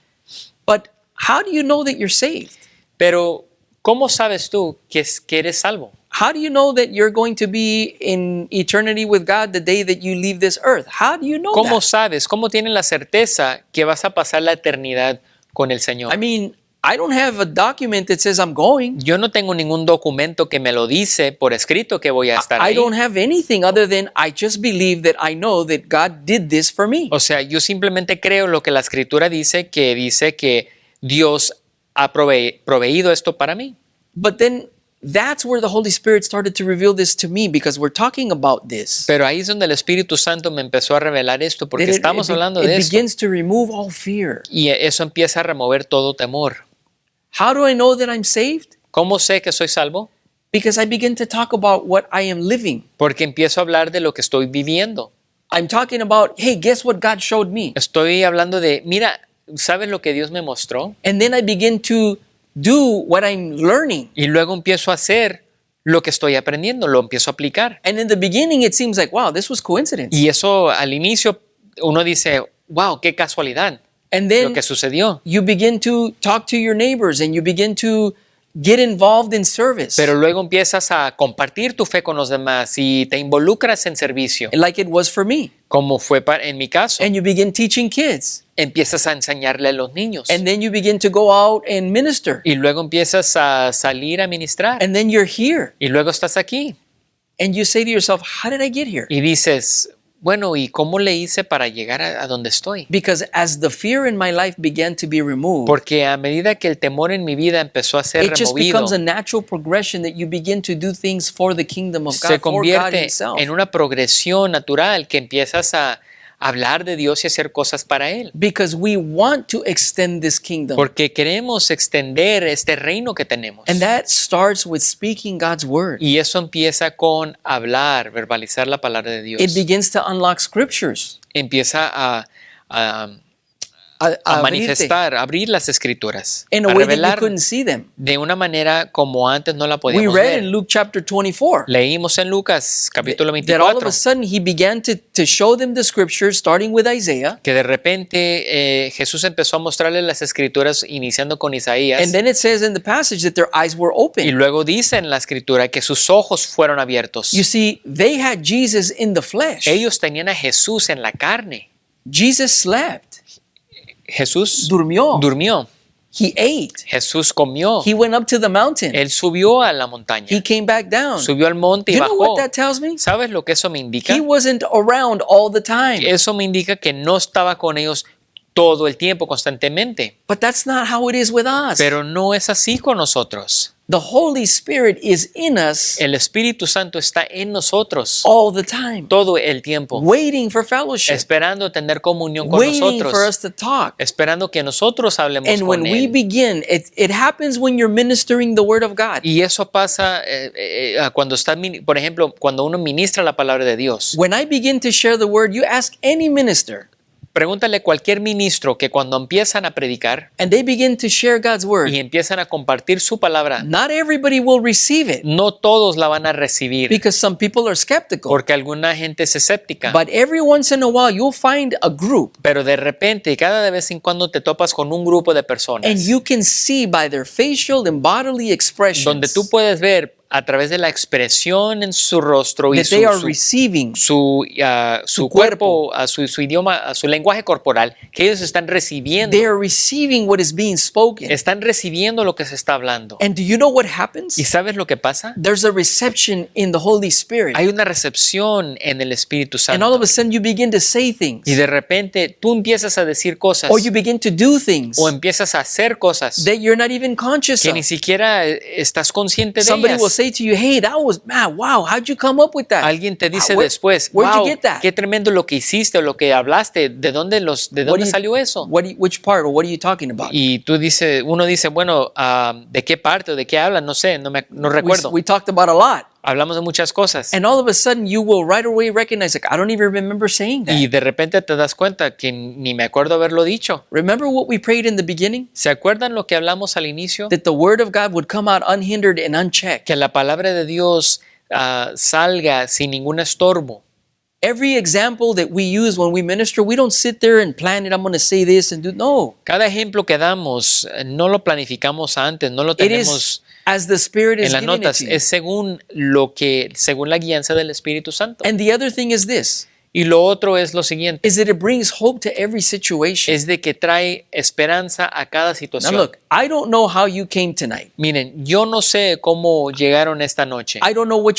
But how do you know that you're saved? Pero, ¿cómo sabes tú que eres salvo? How do you know that you're going to be in eternity with God the day that you leave this earth? How do you know ¿Cómo that? sabes? ¿Cómo tienes la certeza que vas a pasar la eternidad con el Señor? I mean, I don't have a document that says I'm going. Yo no tengo ningún documento que me lo dice por escrito que voy a estar I ahí. don't have anything other than I just believe that I know that God did this for me. O sea, yo simplemente creo lo que la Escritura dice que Dios ha proveído esto para mí. But then that's where the Holy Spirit started to reveal this to me because we're talking about this. Pero ahí es donde el Espíritu Santo me empezó a revelar esto porque That estamos hablando it de esto. begins to remove all fear. Y eso empieza a remover todo temor. How do I know that I'm saved? ¿Cómo sé que soy salvo? Because I begin to talk about what I am living. Porque empiezo a hablar de lo que estoy viviendo. I'm talking about, hey, guess what God showed me? Estoy hablando de, mira, ¿sabes lo que Dios me mostró? And then I begin to do what I'm learning. Y luego empiezo a hacer lo que estoy aprendiendo, lo empiezo a aplicar. And in the beginning, it seems like, wow, this was coincidence. Y eso al inicio uno dice, wow, qué casualidad And lo then que sucedió. you begin to talk to your neighbors and you begin to get involved in service. Pero luego empiezas a compartir tu fe con los demás y te involucras en servicio, Like it was for me. como fue en mi caso. And you begin teaching kids. Empiezas a enseñarle a los niños. And then you begin to go out and minister. Y luego empiezas a salir a ministrar. And then you're here. Y luego estás aquí. And you say to yourself, how did I get here? Y dices, bueno, ¿y cómo le hice para llegar a donde estoy? Because as the fear in my life began to be removed, Porque a medida que el temor en mi vida empezó a ser it just removido, becomes a natural progression that you begin to do things for the kingdom of God, se for God convierte himself. en una progresión natural que empiezas a hablar de Dios y hacer cosas para Él. Because we want to extend this kingdom. Porque queremos extender este reino que tenemos. And that starts with speaking God's word. Y eso empieza con hablar, verbalizar la palabra de Dios. It begins to unlock scriptures. Empieza a abrirte manifestar, a abrir las escrituras, in a a way that you revelar couldn't see them. de una manera como antes no la We podíamos read ver. in Luke chapter 24 Leímos en Lucas capítulo that all of 24 a sudden he began to show them the scriptures starting with Isaiah. que de repente Jesús empezó a mostrarles las escrituras iniciando con Isaías. And then it says in the passage that their eyes were Y open. luego dice en la escritura que sus ojos fueron abiertos. You see, they had Jesus in the flesh. Ellos tenían a Jesús en la carne. Jesus slept, Jesús durmió. durmió. He ate. Jesús comió. He went up to the mountain. Él subió a la montaña. He came back down. Subió al monte y You know what bajó. that tells me? ¿Sabes lo que eso me indica? He wasn't around all the time. Eso me indica que no estaba con ellos todo el tiempo, constantemente. But that's not how it is with us. Pero no es así con nosotros. The Holy Spirit is in us El Espíritu Santo está en nosotros all the time, todo el tiempo, waiting for fellowship, esperando tener comunión con waiting for nosotros, us to talk. esperando que nosotros hablemos And when con we Él. begin, it happens when you're ministering the Word of God. Y eso pasa cuando está, por ejemplo, cuando uno ministra la palabra de Dios. When I begin to share the Word, you ask any minister, Pregúntale a cualquier ministro que cuando empiezan a predicar and they begin to share God's Word, y empiezan a compartir su palabra, not everybody will receive it no todos la van a recibir because some people are skeptical. porque alguna gente es escéptica. But every once in a while, you'll find a group, Pero de repente, cada de vez en cuando te topas con un grupo de personas and you can see by their facial and bodily expressions donde tú puedes ver a través de la expresión en su rostro y that they are receiving su su cuerpo, su idioma, su lenguaje corporal, que ellos están recibiendo. they are receiving what is being spoken. Están recibiendo lo que se está hablando. And do you know what happens? ¿Y sabes lo que pasa? There's a reception in the Holy Spirit. Hay una recepción en el Espíritu And all of Santo. a sudden you begin to say things. Y de repente tú empiezas a decir cosas Or you begin to do things o empiezas a hacer cosas that you're not even conscious que of. ni siquiera estás consciente de Somebody will ellas. say to you, hey, that was, man, wow, how'd you come up with that? Alguien te dice Wow, después, where'd wow, you get that? qué tremendo lo que hiciste o lo que hablaste, ¿de dónde What dónde do you- salió eso? Which part, or what are you talking about? Y uno dice, bueno, ¿de qué parte o de qué hablan? No sé, no recuerdo. We talked about a lot. Hablamos de muchas cosas. And all of a sudden you will right away recognize, like, I don't even remember saying that. Y de repente te das cuenta que ni me acuerdo haberlo dicho. Remember what we prayed in the beginning? ¿Se acuerdan lo que hablamos al inicio? That the word of God would come out unhindered and unchecked. Que la palabra de Dios salga sin ningún estorbo. Every example that we use when we minister, we don't sit there and plan it. I'm going to say this and do. No. Cada ejemplo que damos no lo planificamos antes, no lo It tenemos is as the Spirit is en las giving it notas, to you. es según la guianza del Espíritu Santo. And the other thing is this, Y lo otro es lo siguiente, is that it brings hope to every situation. es de que trae esperanza a cada Now situación. look, I don't know how you came tonight. Miren, yo no sé cómo llegaron esta noche. I don't know what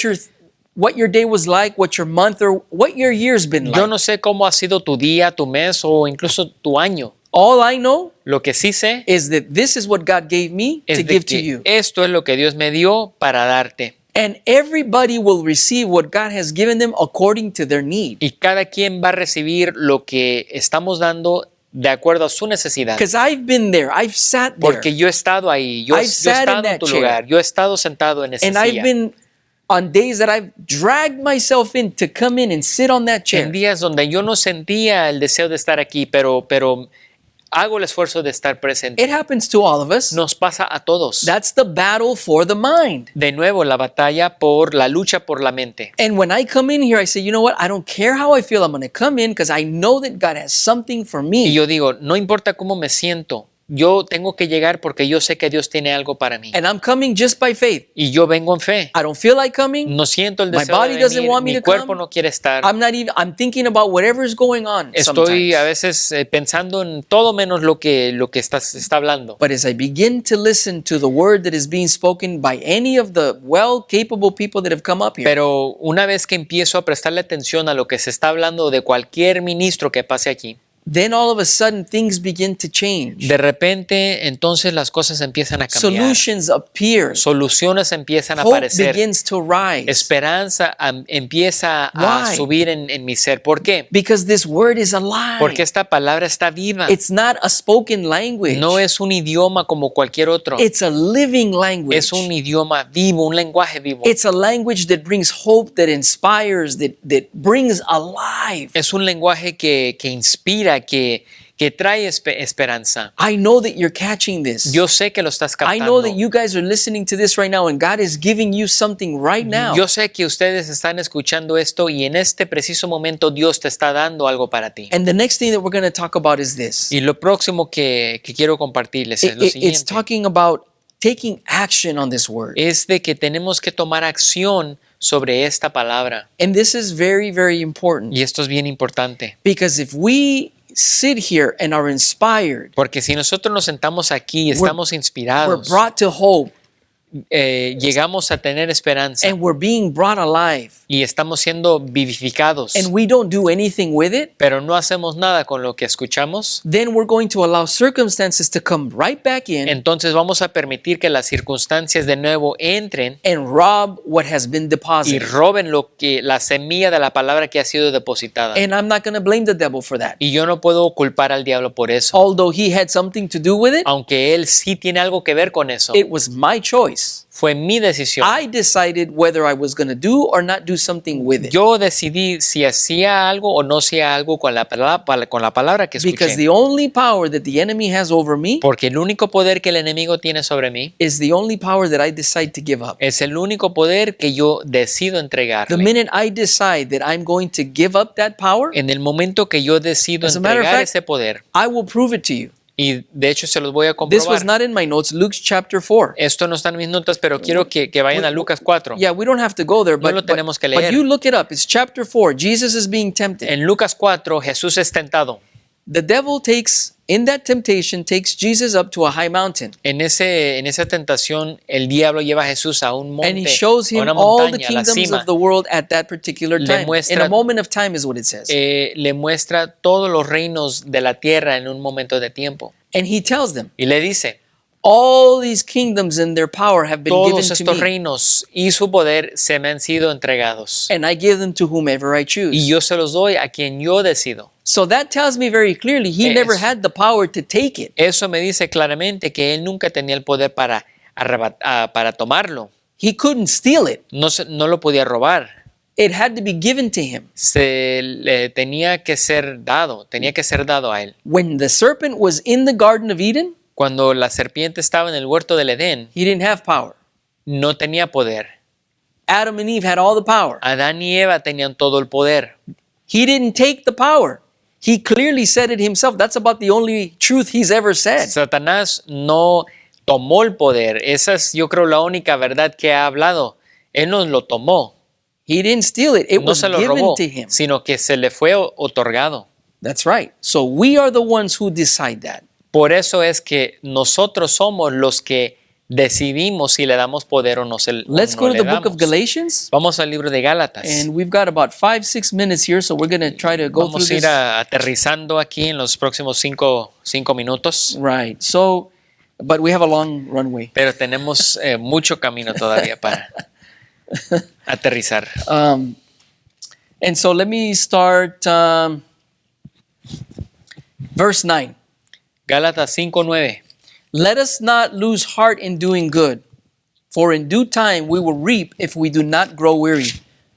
your day was like, what your month or what your year's been like. Yo no sé cómo ha sido tu día, tu mes o incluso tu año. All I know Lo que sí sé is that this is what God gave me to es de give to que you. esto es lo que Dios me dio para darte. And everybody will receive what God has given them according to their need. Y cada quien va a recibir lo que estamos dando de acuerdo a su necesidad. Because I've been there, I've sat there, Porque yo he estado ahí, yo he I've sat in estado en that tu chair. lugar, yo he estado sentado en esa and I've silla. been on days that I've dragged myself in to come in and sit on that chair. En días donde yo no sentía el deseo de estar aquí, pero hago el esfuerzo de estar presente. It happens to all of us. Nos pasa a todos. That's the battle for the mind. De nuevo, la lucha por la mente. And when I come in here, I say, you know what? I don't care how I feel. I'm going to come in because I know that God has something for Y me. yo digo, no importa cómo me siento, yo tengo que llegar porque yo sé que Dios tiene algo para mí. And I'm coming just by faith. Y yo vengo en fe. I don't feel like coming. No siento el My deseo body de doesn't venir, want me mi to cuerpo come. no quiere estar. I'm thinking about whatever is going on Estoy a sometimes. veces pensando en todo menos lo que está hablando. But as I begin to listen to the word that is being spoken by any of the well-capable people that have come up here, Pero una vez que empiezo a prestarle atención a lo que se está hablando de cualquier ministro que pase aquí, then all of a sudden things begin to change. de repente entonces las cosas empiezan a cambiar. Solutions appear. Soluciones empiezan a Hope aparecer. begins to rise. Esperanza empieza a Why? subir en mi ser. ¿Por qué? Because this word is alive. Porque esta palabra está viva. It's not a spoken language. No es un idioma como cualquier otro. It's a living language. Es un idioma vivo, un lenguaje vivo. It's a language that brings hope, that inspires, that brings alive. Es un lenguaje que inspira, que trae esperanza. I know that you're catching this. Yo sé que lo estás I know captando. that you guys are listening to this right now and God is giving you something right now. Yo sé que ustedes están escuchando esto y en este preciso momento Dios te está dando algo para ti. And the next thing that we're going to talk about is this. Y lo próximo que quiero compartirles es lo It's siguiente. talking about taking action on this word. Es de que tenemos que tomar acción sobre esta palabra. And this is very, very important Y esto es bien importante. because if we sit here and are inspired, Porque si nosotros nos sentamos aquí y estamos we're inspirados, brought to hope, llegamos a tener esperanza and we're being brought alive, y estamos siendo vivificados, and we don't do anything with it, pero no hacemos nada con lo que escuchamos, then we're going to allow circumstances to come right back in entonces vamos a permitir que las circunstancias de nuevo entren and rob what has been y deposited. roben la semilla de la palabra que ha sido depositada. And I'm not going to blame the devil for that. Y yo no puedo culpar al diablo por eso, Although he had something to do with it, aunque él sí tiene algo que ver con eso. it was my choice. Fue mi decisión. I decided whether I was going to do or not do something with it. Yo decidí si hacía algo o no hacía algo con la palabra que Because escuché. the only power that the enemy has over me Porque el único poder que el enemigo tiene sobre mí is the only power that I decide to give up. es el único poder que yo decido The entregarle. minute I decide that I'm going to give up that power, En el momento que yo decido As a matter of entregar fact, ese poder, I will prove it to you. y de hecho se los voy a This was comprobar. not in my notes, Luke chapter 4. Esto no está en mis notas, pero quiero que vayan a Lucas 4. Yeah, we don't have to go there, No lo tenemos que but leer. you look it up. It's chapter 4. Jesus is being tempted. En Lucas 4, Jesús es tentado. The devil in that temptation, takes Jesus up to a high mountain. En esa tentación, el diablo lleva a Jesús a un And he monte, shows a him una all the montaña, a la kingdoms cima. of the world at that particular Le time. In muestra- a moment of time is what it says. Le muestra todos los reinos de la tierra en un momento de tiempo. And he tells them, Y le dice, all these kingdoms and their power have been given todos to estos me, reinos y su poder se me han sido entregados. and I give them to whomever I choose. Y yo se los doy a quien yo decido. So that tells me very clearly he Es- never had the power to take it. Eso me dice claramente que él nunca tenía el poder para tomarlo. He couldn't steal it. No lo podía robar. It had to be given to him. Tenía que ser dado a él. When the serpent was in the Garden of Eden, Cuando la serpiente estaba en el huerto del Edén, he didn't have power. no tenía poder. Adam and Eve had all the power. Adán y Eva tenían todo el poder. He didn't take the power. He clearly said it himself. That's about the only truth he's ever said. Satanás no tomó el poder. Esa es, yo creo, la única verdad que ha hablado. Él no lo tomó, He didn't steal it. It no was se lo given robó, to him. sino que se le fue otorgado. That's right. So we are the ones who decide that. Por eso es que nosotros somos los que decidimos si le damos poder o no, Let's no go to le the book of damos. Galatians. Vamos al libro de Gálatas. And we've got about 5-6 minutes here, so we're going to try to go Vamos a through ir this. aterrizando aquí en los próximos cinco minutos, Right. So, but we have a long runway. pero tenemos mucho camino todavía para aterrizar. And so let me start verse 9. Gálatas 5:9. Let us not lose heart in doing good, for in due time we will reap if we do not grow weary.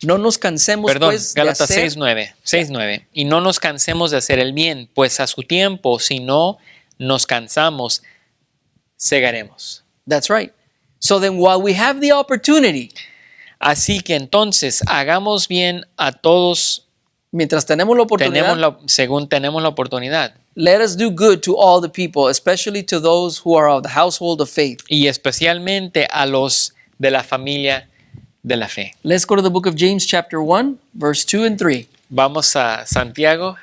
No nos cansemos Perdón, pues de Gálatas hacer. 6:9. Y no nos cansemos de hacer el bien, pues a su tiempo, si no nos cansamos, segaremos. That's right. So then while we have the opportunity, Así que entonces hagamos bien a todos mientras tenemos la oportunidad, según tenemos la oportunidad. let us do good to all the people, especially to those who are of the household of faith. Y especialmente a los de la familia de la fe. Let's go to the book of James chapter 1, verse 2 and 3. Vamos a Santiago,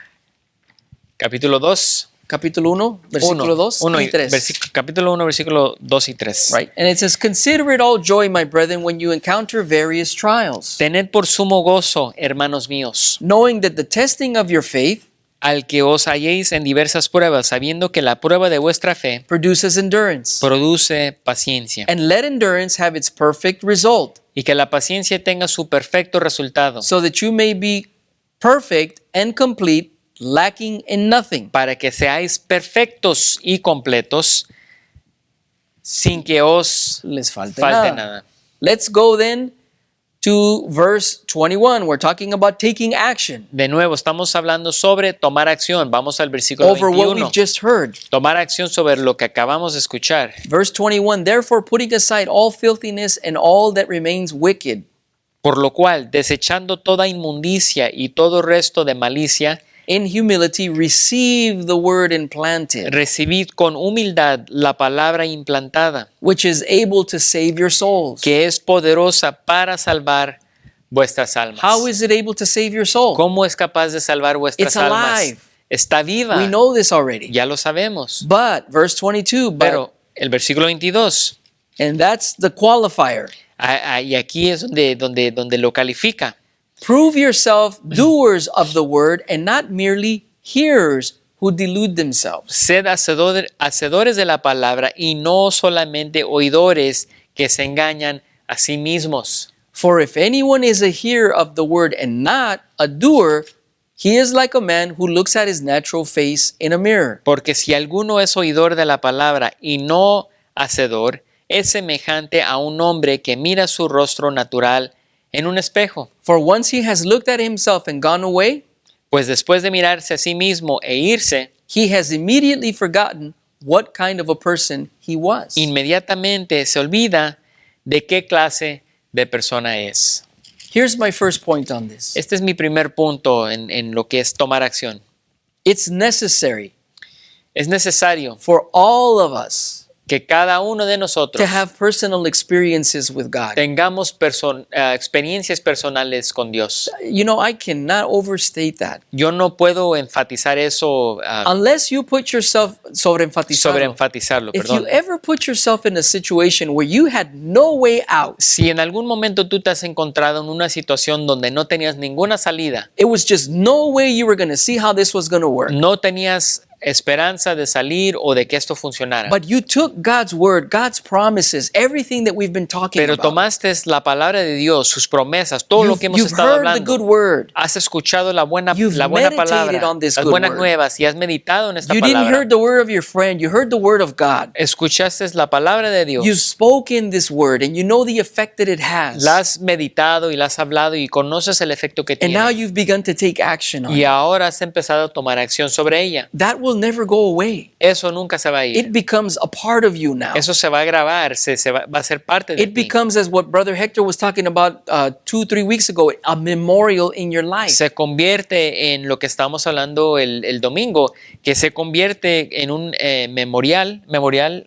capítulo 2. Capítulo 1, versículo 2 y 3. Capítulo 1, versículo 2 y 3. Right. And it says, consider it all joy, my brethren, when you encounter various trials, Tened por sumo gozo, hermanos míos, knowing that the testing of your faith al que os halléis en diversas pruebas, sabiendo que la prueba de vuestra fe produces endurance. produce paciencia, And let endurance have its perfect result, y que la paciencia tenga su perfecto resultado, so that you may be perfect and complete, lacking in nothing. para que seáis perfectos y completos, sin que os Les falte falte nada. nada. Let's go then to verse 21. We're talking about taking action De nuevo, estamos hablando sobre tomar acción. Vamos al versículo over what 21. we've just heard. Tomar acción sobre lo que acabamos de escuchar. Verse 21, therefore putting aside all filthiness and all that remains wicked, Por lo cual, desechando toda inmundicia y todo resto de malicia, in humility receive the word implanted, recibid con humildad la palabra implantada, which is able to save your souls. que es poderosa para salvar vuestras almas. How is it able to save your soul? ¿Cómo es capaz de salvar vuestras It's almas? alive. está viva. We know this already. Ya lo sabemos. But, verse 22, Pero el versículo 22, and that's the qualifier. y aquí es donde lo califica. Prove yourself doers of the word and not merely hearers who delude themselves. Sed hacedores de la palabra y no solamente oidores que se engañan a sí mismos. For if anyone is a hearer of the word and not a doer, he is like a man who looks at his natural face in a mirror. Porque si alguno es oidor de la palabra y no hacedor, es semejante a un hombre que mira su rostro natural en un espejo. For once he has looked at himself and gone away, Pues después de mirarse a sí mismo e irse, he has immediately forgotten what kind of a person he was. inmediatamente se olvida de qué clase de persona es. Here's my first point on this. Este es mi primer punto en lo que es tomar acción. It's necessary Es necesario for all of us que cada uno de nosotros to have personal experiences with God. tengamos experiencias personales con Dios. You know, I cannot overstate that. Yo no puedo enfatizar eso, Unless you put yourself sobreenfatizarlo, If perdón. you ever put yourself in a situation where you had no way out, Si en algún momento tú te has encontrado en una situación donde no tenías ninguna salida, it was just no way you were going to see how this was going to work. no tenías esperanza de salir o de que esto funcionara, But you took God's word, God's promises, everything that we've been talking pero about. tomaste la palabra de Dios, sus promesas, todo lo que hemos You've estado heard the hablando. good word. Has escuchado la buena You've palabra, meditated on this las good buenas word. nuevas y has meditado en esta You didn't palabra. hear the word of your friend, you heard the word of God. Escuchaste la palabra de Dios. You've spoken this word and you know the effect that it has. La has meditado y la has hablado y conoces el efecto que And now tiene. you've begun to take action on Y it. ahora has empezado a tomar acción sobre ella. That will never go away. Eso nunca se va a It ir. becomes a part of you now. Eso se va a grabar, va a ser parte de It ti. becomes, as what Brother Hector was talking about 2-3 weeks ago, a memorial in your life. Se convierte en lo que estábamos hablando el domingo, que se convierte en un memorial,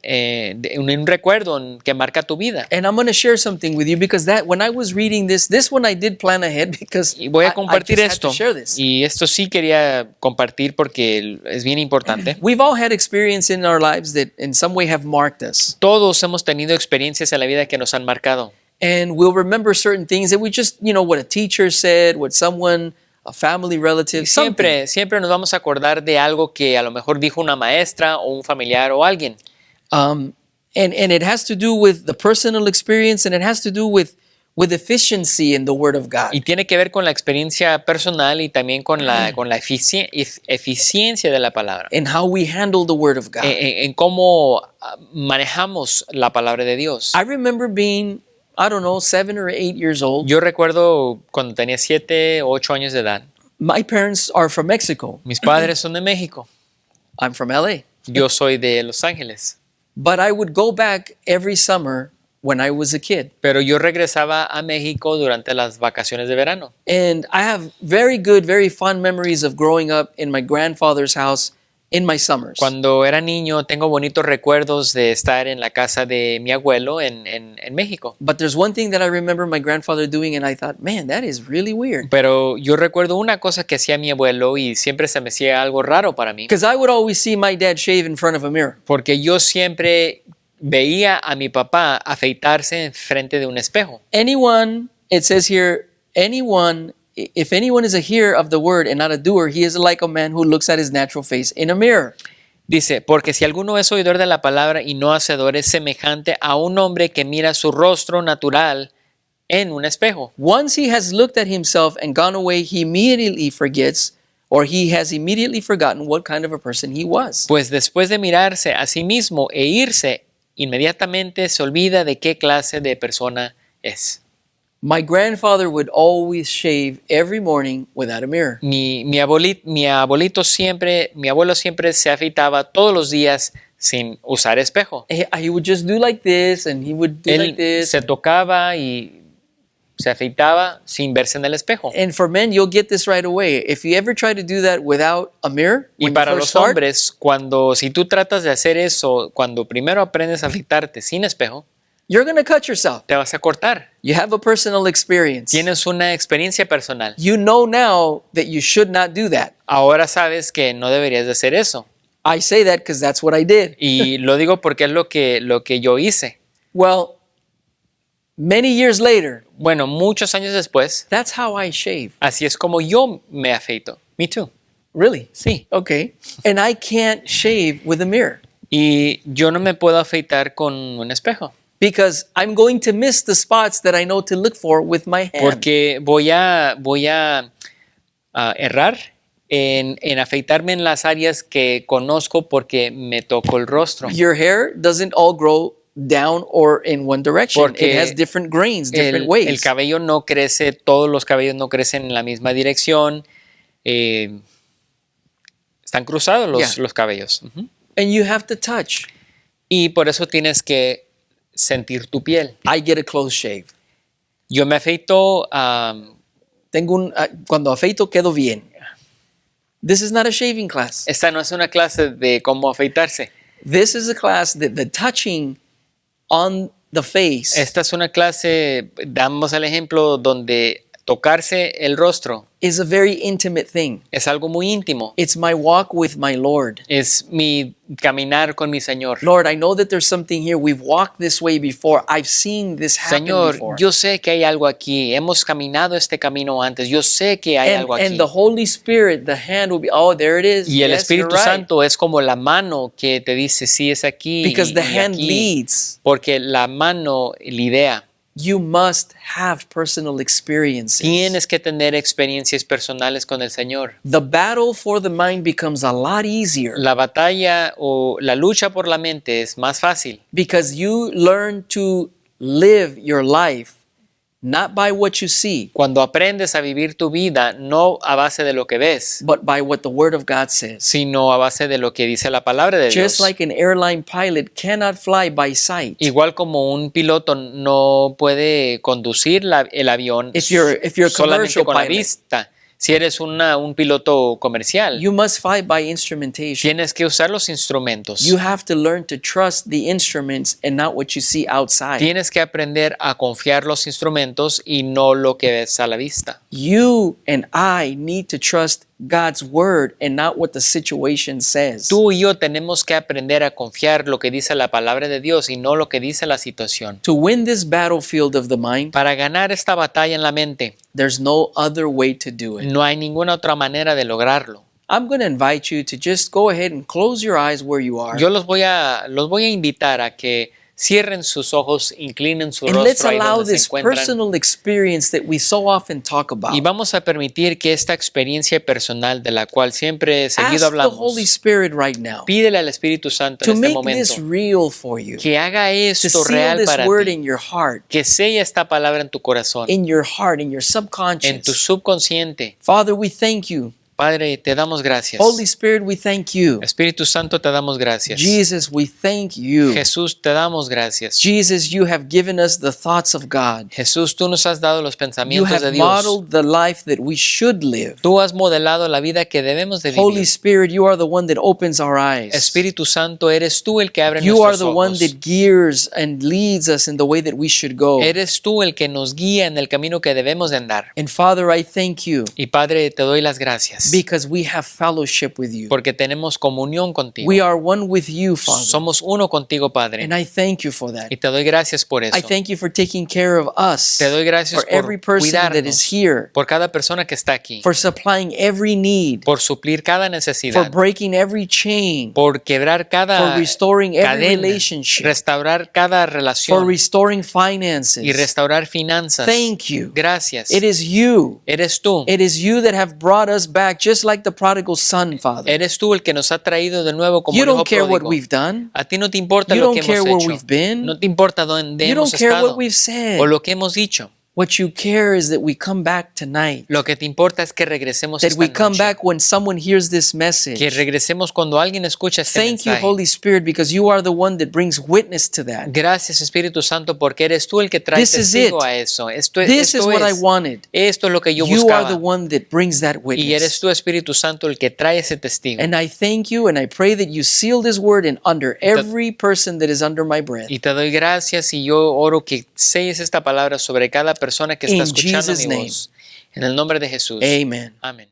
en un recuerdo que marca tu vida. And I'm going to share something with you because that when I was reading this one I did plan ahead because Y voy I a compartir just had esto. to share this. Y esto sí quería compartir porque es bien importante. We've all had experience in our lives that in some way have marked us. Todos hemos tenido experiencias en la vida que nos han marcado. And we'll remember certain things that we just, what a teacher said, what someone, a family relative, something. Siempre nos vamos a acordar de algo que a lo mejor dijo una maestra o un familiar o alguien. And it has to do with the personal experience and it has to do with efficiency in the Word of God. Y tiene que ver con la experiencia personal y también con la eficiencia de la palabra. And how we handle the Word of God. En cómo manejamos la palabra de Dios. I remember being, 7 or 8 years old. Yo recuerdo cuando tenía 7 o 8 años de edad. My parents are from Mexico. Mis padres son de México. I'm from LA. Yo soy de Los Ángeles. But I would go back every summer when I was a kid. Pero yo regresaba a México durante las vacaciones de verano. And I have very good, very fond memories of growing up in my grandfather's house in my summers. Cuando era niño tengo bonitos recuerdos de estar en la casa de mi abuelo en México. But there's one thing that I remember my grandfather doing and I thought, man, that is really weird. Pero yo recuerdo una cosa que hacía mi abuelo y siempre se me hacía algo raro para mí. Because I would always see my dad shave in front of a mirror. Porque yo siempre veía a mi papá afeitarse en frente de un espejo. Anyone, it says here, if anyone is a hearer of the word and not a doer, he is like a man who looks at his natural face in a mirror. Dice, porque si alguno es oidor de la palabra y no hacedor, es semejante a un hombre que mira su rostro natural en un espejo. Once he has looked at himself and gone away, he immediately forgets, or he has immediately forgotten what kind of a person he was. Pues después de mirarse a sí mismo e irse, inmediatamente se olvida de qué clase de persona es. My grandfather would always shave every morning without a mirror. Mi abuelo siempre se afeitaba todos los días sin usar espejo. He would just do like this and he would do like Él this. se tocaba y se afeitaba sin verse en el espejo. And for men, you'll get this right away. If you ever try to do that without a mirror, Y when you para first los start, hombres, si tú tratas de hacer eso, cuando primero aprendes a afeitarte sin espejo, you're going to cut yourself. te vas a cortar. You have a personal experience. Tienes una experiencia personal. You know now that you should not do that. Ahora sabes que no deberías de hacer eso. I say that because that's what I did. Y lo digo porque es lo que yo hice. Well, many years later, Bueno, muchos años después, that's how I shave. así es como yo me afeito. Me too. Really? Sí. Okay. And I can't shave with a mirror Y yo no me puedo afeitar con un espejo. because I'm going to miss the spots that I know to look for with my hand. Porque voy a errar en afeitarme en las áreas que conozco porque me toco el rostro. Your hair doesn't all grow down or in one direction. Porque It has different grains, different El ways. cabello no crece, todos los cabellos no crecen en la misma dirección. Están cruzados Yeah. los cabellos. Ujú. And you have to touch. Y por eso tienes que sentir tu piel. I get a close shave. Yo me afeito, Cuando afeito quedo bien. This is not a shaving class. esta no es una clase de cómo afeitarse. This is a class that the touching on the face Esta es una clase, damos el ejemplo, donde tocarse el rostro is a very intimate thing. es algo muy íntimo. It's my walk with my Lord. Es mi caminar con mi Señor. Lord, I know that there's something here. We've walked this way before. I've seen this happen Señor, before. yo sé que hay algo aquí. Hemos caminado este camino antes. Yo sé que hay algo aquí. And the Holy Spirit, the hand will be, oh, there it is. Y el Yes, Espíritu you're right. Santo es como la mano que te dice, sí, es aquí. Because the y hand aquí. leads. Porque la mano lidera. You must have personal experiences. Tienes que tener experiencias personales con el Señor. The battle for the mind becomes a lot easier La batalla o la lucha por la mente es más fácil because you learn to live your life not by what you see, cuando aprendes a vivir tu vida no a base de lo que ves, but by what the Word of God says. sino a base de lo que dice la palabra de Just Dios. like an airline pilot cannot fly by sight. Igual como un piloto no puede conducir el avión If you're a solamente commercial con la pilot, vista. Si eres un piloto comercial, you must fly by instrumentation. tienes que usar los instrumentos. You have to learn to trust the instruments and not what you see outside. Tienes que aprender a confiar los instrumentos y no lo que ves a la vista. You and I need to trust God's word and not what the situation says. Tú y yo tenemos que aprender a confiar lo que dice la palabra de Dios y no lo que dice la situación. To win this battlefield of the mind, Para ganar esta batalla en la mente, there's no other way to do it. no hay ninguna otra manera de lograrlo. I'm going to invite you to just go ahead and close your eyes where you are. Yo los voy a invitar a que cierren sus ojos, inclinen su And let's rostro ahí allow donde se this encuentran. personal experience that we so often talk about. Y vamos a permitir que esta experiencia personal de la cual siempre Ask seguido the Holy hablamos, Spirit right now pídele al Espíritu Santo to en este make this momento real for you, que haga to esto seal real this para word ti, in your heart, que sella esta palabra en tu corazón, in your heart, in your en tu subconscious. subconsciente. Father, we thank you. Padre, te damos gracias. Holy Spirit, we thank you. Espíritu Santo, te damos gracias. Jesus, we thank you. Jesús, te damos gracias. Jesus, you have given us the thoughts of God. Jesús, tú nos has dado los You pensamientos de have Dios. modeled the life that we should live. Tú has modelado la vida que debemos de Holy vivir. Spirit, you are the one that opens our eyes. Espíritu Santo, eres tú el que abre You are nuestros the one ojos. that gears and leads us in the way that we should go. Eres tú el que nos guía en el camino que debemos de andar. And Father, I thank you Y Padre, te doy las gracias because we have fellowship with you. porque tenemos comunión contigo. We are one with you, Father. Somos uno contigo, Padre. And I thank you for that. Y te doy gracias por eso. I thank you for taking care of us, Te doy gracias for every por person that is cuidarnos, here, por cada persona que está aquí, for supplying every need, por suplir cada for necesidad, breaking every chain, por quebrar cada for restoring every cadena, relationship, restaurar cada for relación restoring y finances. restaurar finanzas. Thank you. Gracias. It is you. Eres tú. It is you that have brought us back, just like the prodigal son, Father. Eres tú el que nos ha traído de nuevo como You el hijo don't care what pródigo. we've done. A ti no te importa You lo don't que care hemos where hecho. we've been. No te importa dónde You hemos don't care estado what we've said. o lo que hemos dicho. What you care is that we come back tonight. Lo que te importa es que regresemos That esta we come noche. back when someone hears this Que message. regresemos cuando alguien escucha este Thank you, mensaje. Holy Spirit, because you are the one that brings witness to that. Gracias, Espíritu Santo, porque eres tú el que trae This is testigo it. a eso. This is what I wanted. Esto es lo que yo You are the buscaba. one that brings that Y eres witness. tú, Espíritu Santo, el que trae ese testigo. And I thank you and I pray that you seal this word in under every person that is under my breath. Y te doy gracias y yo oro que selles esta palabra sobre cada persona que está In escuchando Jesus' mi name. voz. En el nombre de Jesús. Amen. Amén.